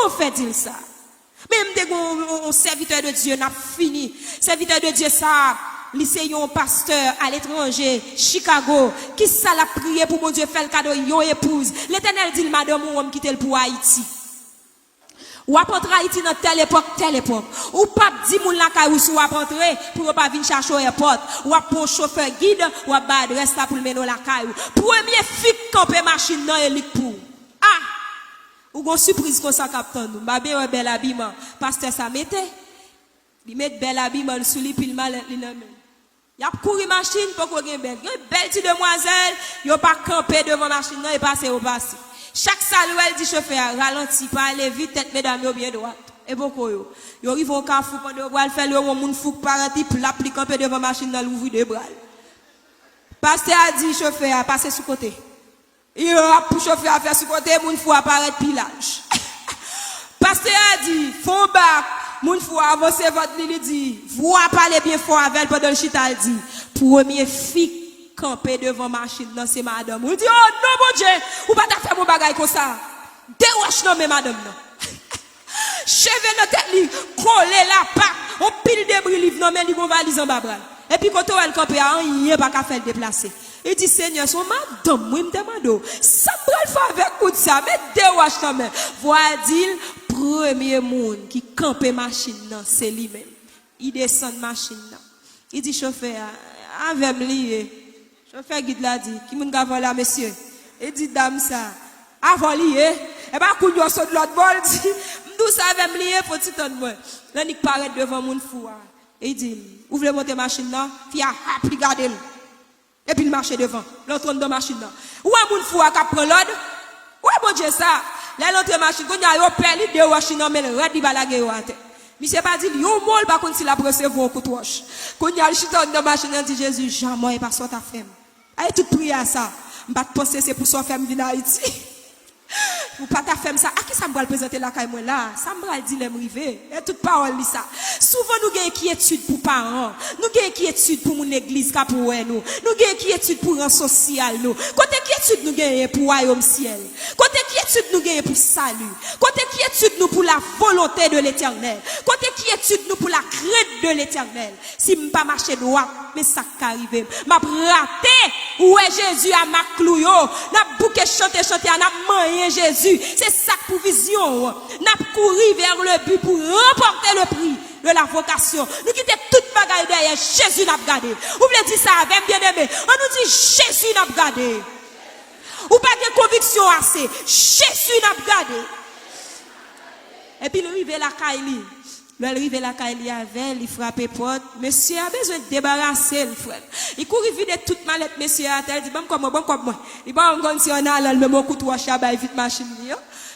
Comment fait-il ça? Même dès qu'on serviteur de Dieu n'a fini, serviteur de Dieu ça, lycée un pasteur à l'étranger, Chicago, qui ça l'a prié pour mon Dieu faire le cadeau yon épouse. L'Éternel dit madame ou homme quitter pour Haïti. Ou apporter Haïti dans telle époque. Ou pas dit moun la kay ou sou apporter pour pas venir chercher au airport. Ou pour chauffeur guide ou ba adresse là pour mener la kay. Premier fik camper machine dans élik pour. Ah! Ou gon surprise comme ça captain nous. Ba bien bel habillement. Pasteur ça mettait. Il met bel habillement sous lui puis mal li nan men. Y a couru machine pour qu'on gen belle. Une belle petite demoiselle, yo pas camper devant machine non et passer au passé. Chaque saluel dit chauffeur ralenti pas aller vite tête mesdames yo bien droite. Et beaucoup yo. Yo arrive au carrefour pendant yo faire le monde fou parati pour l'appliquer camper devant machine dans l'ouvrir de bras. Pasteur a dit chauffeur passer sous côté. Il a pour chauffeur à faire sous côté monde fou apparaître pilage. Pasteur a dit fond bac moun fou avancer votre li dit vous parler bien fort avec pendant le chita dit premier fille camper devant machine non c'est madame ou dit oh non mon Dieu ou pas ta faire mon bagage comme ça déroche non mais madame non cheveux dans tête li coller la patte on pile débris livre non mais li gon valise en bas bras et puis quand elle camper rien pas qu'à faire déplacer il dit Seigneur son madame moi me demande ça me faire avec coup de ça mais déroche non mais voit-il premier monde qui campe machine non c'est lui même il descend machine non il dit chauffeur avec lié chauffeur guide l'a dit qui moun gavon là monsieur il dit dame ça avant lié et pas coup de saut de l'autre bol dit m'dou ça avec lié faut petit temps moi là ni paraît devant moun fou et il dit ouvre monter machine là fia hap regarder et puis il marche devant l'entre dans machine là ou un moun fou a prend l'ordre ouais bon Dieu ça là l'entre machine qu'on a yo perdu de machine mais le red di balague yo à terre monsieur pas dit yo mol pas contre si la recevoir un coup de roche qu'on a le chita dans machine dit Jésus jamais pas sortir ta femme ay tout prier à ça m'pas penser c'est pour son femme venir Haïti ou pas ta femme ça à qui ça me va présenter la caille moi là ça me va dire l'aime river et toute parole li ça souvent nous gagne inquiétude pour parents nous gagne inquiétude pour mon église ka pour nous gagne inquiétude pour rang social nous côté inquiétude nous gagne pour royaume ciel côté inquiétude nous gagne pour salut côté inquiétude nous pour la volonté de l'Éternel côté inquiétude nous pour la crainte de l'Éternel si me pas marcher droit mais ça qu'arriver m'a raté ouais Jésus a ma clouyo n'a bouquet chanter n'a moyen Jésus c'est ça pour vision n'a courir vers le but pour remporter le prix de la vocation nous quitter toute bagaille derrière Jésus n'a gardé ou voulez dire ça avec bien aimé on nous dit Jésus n'a gardé ou pas de conviction assez Jésus n'a gardé et puis le rive la Kaili le rive la Kaili avec il frappe porte monsieur a besoin de débarrasser le frère il court vider toute mallette monsieur a dit bon comme moi il va on si on a le même coup de wash ba vite machine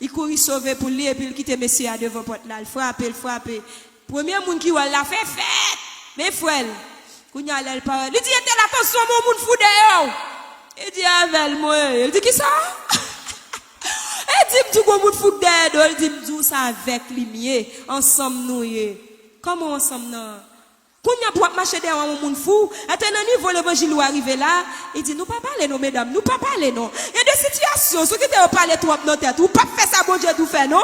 il court sauver pour lui et puis il quitte monsieur à devant porte là il frappe premier monde qui va la fait fête mes frères kounya elle parole il dit attention mon monde fou dehors il dit avec moi il dit qui ça il dit tout monde fou dehors il dit tout ça avec lumière ensemble nous comment ensemble non kounya pour marcher derrière mon monde fou attends niveau l'évangile arrivé là il dit nous pas parler non mesdames nous pas parler non il y a des situations ceux qui te parler trop dans tête ou pas faire ça bon Dieu tout fait non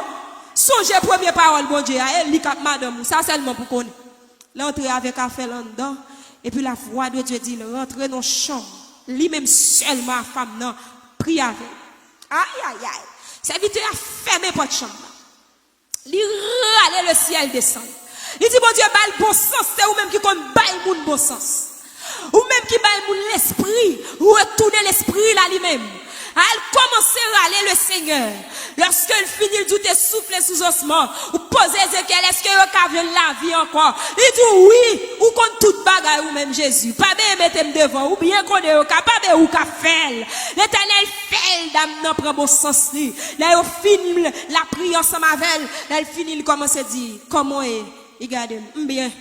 songez première parole bon Dieu elle li cap madame ça seulement pour connaître l'entrer avec affaire là dedans et puis la voix de Dieu dit rentrer dans chambre lui-même seulement femme non prie avec aïe serviteur a fermé porte chambre li râler le ciel descend il dit bon Dieu bail bon sens c'est ou même qui comme bail moun bon sens ou même qui bail moun l'esprit ou retourner l'esprit là lui-même elle commencer à râler le Seigneur lorsqu'elle finit tout est soufflé sous osement ou poser Ézéchiel est-ce que vous avez la vie encore il dit oui ou contre toute bagaille ou même Jésus pas bien mettre devant ou bien qu'on est capable ou qu'a faire l'Éternel fait dame non prend bon sens lui là il finit la prière ensemble avec elle finit il commence à dire comment est regardez bien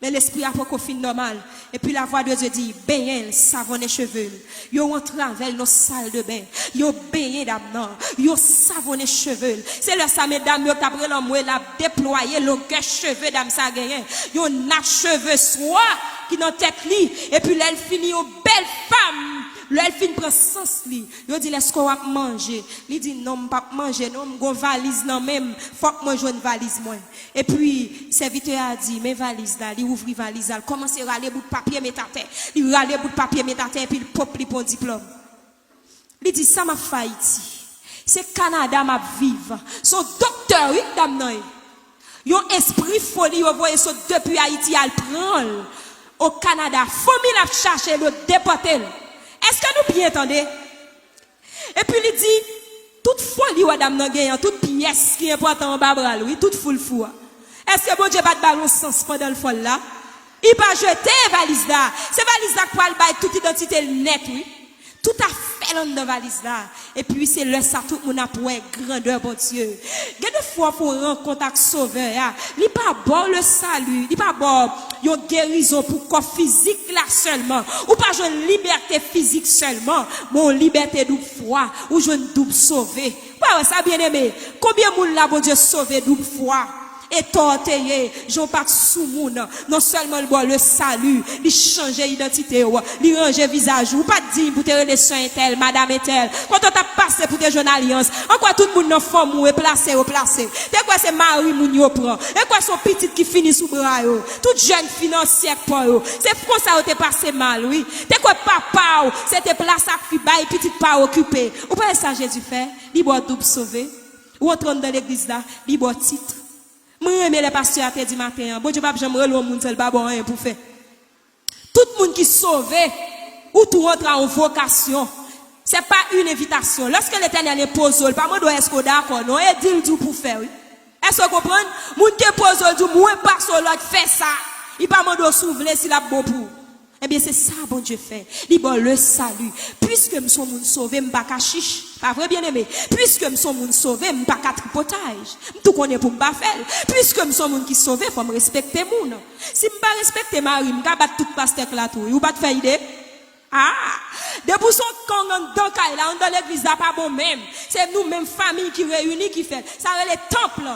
mais l'esprit a pas qu'on fin normal et puis la voix de Dieu dit baigner savonner cheveux yo entre avec nos salles de bain yo baigner d'amnan yo savonner cheveux c'est le ça mesdames yo après l'homme la déployer le cheveux dame ça gagné yo nat cheveux soit qui dans tête li et puis elle finit aux belle femme L'elle fin prend sens li. Yo dit est-ce qu'on va manger? Il dit non, pas manger, non, gon valise non même, faut que moi joue une valise moi. Et puis serviteur a dit mes valises là, il ouvre valise là, commence à râler bout de papier mettre à terre. Il râler bout de papier mettre à terre puis il pop li pour diplôme. Il dit ça m'a fait Haïti. C'est Canada m'a vivre. Son docteur oui dame nan. Yon esprit folie yo voye so depuis Haïti al prendre au Canada. Famille a cherché le déporter. Est-ce que nous bien entendez? Et puis il dit toute folie ou dame nan gagne toute pièce qui est important en babral oui toute foule fou. Est-ce que bon Dieu pas de ballon sens pendant le folle là? Il pas jeter valise là. C'est valise là pour bailler toute identité net oui. Tout à fait dans la valise là. Et puis c'est le ça tout le monde a pour grandeur bon Dieu. Il y a des fois pour rencontrer avec sauveur, il pas bon le salut, il pas bon une guérison pour corps physique là seulement ou pas une liberté physique seulement, mon liberté double foi ou une double sauvé. Ouais ça bien aimé. Combien monde là bon Dieu sauvé double foi? Et tortillé, j'en pas sous moun, non seulement le salut, il change l'identité, il range visage, ou pas dire pour te relations tel, madame et tel. Quand on t'a passé pour te jeune alliance, en quoi tout le monde dans forme ou placé. T'es quoi c'est Marie moun yo prend? Et quoi son petit qui finit sous bras yo? Toute jeune financière pour yo. C'est pour ça que t'es passé mal, oui. T'es quoi papa ou, c'était place à fi bail petit pas occupé. Ou pas ça Jésus fait? Il boit double sauvé. Ou entrant dans l'église là, il boit titre. Moi, j'aime les pasteurs à dit matin. Bon Dieu, pas j'aime le monde seul pas bon rien pour faire. Tout le monde qui sauvé ou tout rentre en vocation. C'est pas une invitation. Lorsque l'Éternel est posé, pas moi doit est-ce qu'on d'accord non et dit tout pour faire. Est-ce que vous comprenez? Moun qui pose du moi pas sur l'autre fait ça. Il pas mando s'ouvrir s'il a bon pour. Eh bien c'est ça bon Dieu fait. Il bon le salut. Puisque me sont moun sauvé, m'pas ka chiche. Pas vrai bien aimé. Puisque me sont moun sauvé, m'pas ka tripotage. Tout connaît pour m'pas faire. Puisque me sont moun qui sauvé, faut me respecter moun. Si m'pas respecter Marie, m'ka battre tout pasteur là tout. Ou pas te faire idée? Ah, depuis son camp dans l'église là pas bon même. C'est nous même famille qui réunit qui fait. Ça les temples.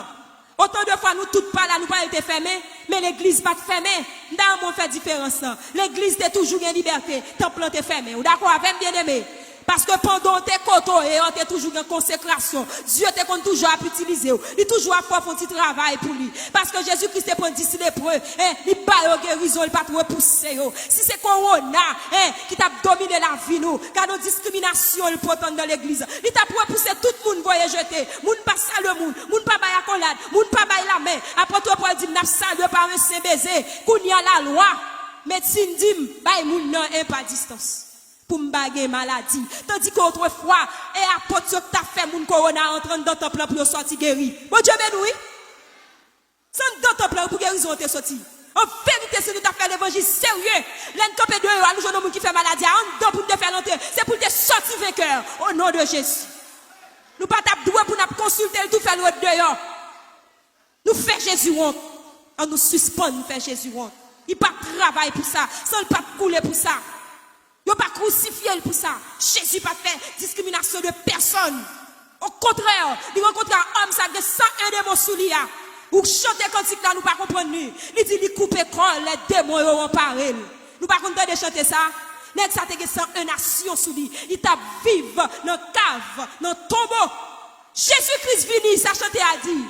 Autant de fois nous toutes pas là nous pas été fermés, mais l'église pas fermée. Dans mon fait différence. L'église est toujours en liberté, temple est fermé. Ou d'accord avec bien aimé? Parce que pendant tes coteaux et on est toujours en consécration. Dieu te compte toujours à utiliser. Il est toujours à faire un petit travail pour lui. Parce que Jésus-Christ est pour d'ici l'épreuve. Il pas de guérison, il pas de repousser. Si c'est Corona qui t'a dominé la vie, nous, car nos discriminations, il peut dans l'église. Il t'a pour repousser tout le monde, voyez jeter. Moun pas saluer le monde. Moun pas bailler accolade. Moun pas bailler la main. Après tout, pour dire, n'a salué par un saint baiser. Qu'on y a la loi. Médecine dit, baille moun non, pas distance. Pour m'baguer maladie. Tandis qu'autrefois, et apôtre que t'as fait mon corona entrant dans ton plan pour sortir guéri. Bon Dieu béni. Sans dans ton plan pour guérison t'es sorti. En vérité, si nous t'as fait l'évangile sérieux, l'encopé de nous, nous avons qui fait maladie, en pour te faire l'entrée, c'est pour te sortir vainqueur. Au nom de Jésus. Nous pas taper doué pour nous consulter tout faire l'autre dehors. Nous fait Jésus honte. On nous suspend, nous fait Jésus honte. Il pas travail pour ça, sans pas couler pour ça. Il n'a pas crucifié pour ça. Jésus n'a pas fait discrimination de personne. Au contraire, il rencontre un homme, ça a 101 démons sous lui. Ou chanter cantique là, nous pas comprendre. Il dit, il coupe l'école, les démons ont parlé. Nous pas comprendre de chanter ça. Net ça te 101 nations sous lui. Il t'a vivre dans la cave, dans le tombeau. Jésus-Christ vini, ça chanter a dit.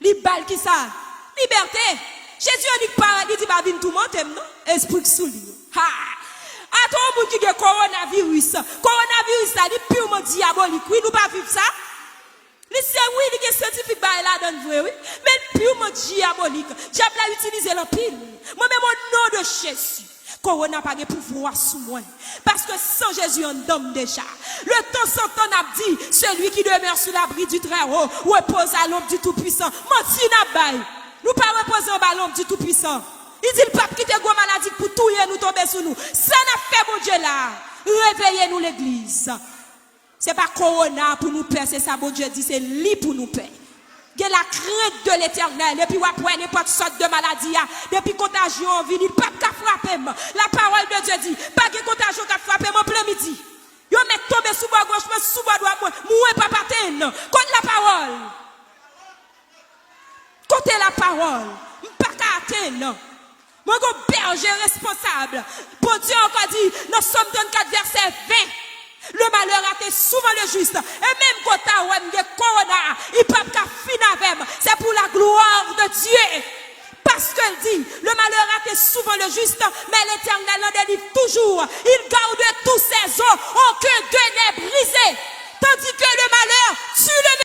Li bal qui ça? Liberté. Jésus a dit pas, il dit pas venir tout monter, non? Esprit sous lui. Ha! À tout le monde qui a coronavirus. Coronavirus, ça dit purement diabolique. Oui, nous pas vivre ça. C'est oui, il y a scientifique là dans vrai, oui. Mais purement diabolique. Diable a utilisé l'empile. Moi-même, au nom de Jésus. Corona n'a pas de pouvoir sous moi. Parce que sans Jésus, on donne déjà. Le temps sans temps a dit, celui qui demeure sous l'abri du Très-Haut, repose à l'ombre du Tout-Puissant. Menti n'a pas. Nous pas reposer à l'ombre du Tout-Puissant. Il dit le pape qui te gros maladie pour tout nous tomber sur nous. Ça n'a fait bon Dieu là. Réveillez-nous l'église. C'est pas corona pour nous peur, c'est ça bon Dieu dit, c'est lit pour nous peur. Il y a la crainte de l'éternel. Depuis après n'importe sorte de maladie, depuis contagion vient, il pas qu'à frapper. La parole de Dieu dit, pas de contagion qu'à frapper en plein midi. Yo met tomber sous bas gauche, sous bas droit, moi pas paten. Contre la parole. Côté la parole. Pas qu'à atteindre. Moi, je berger responsable. Pour Dieu encore dit, dans Somme 24, verset 20, Le malheur a été souvent le juste. Et même quand tu as corona, il peut pas finir avec. C'est pour la gloire de Dieu. Parce qu'elle dit, le malheur a été souvent le juste, mais l'Éternel en délivre toujours. Il garde tous ses os, aucun d'eux n'est brisé. Tandis que le malheur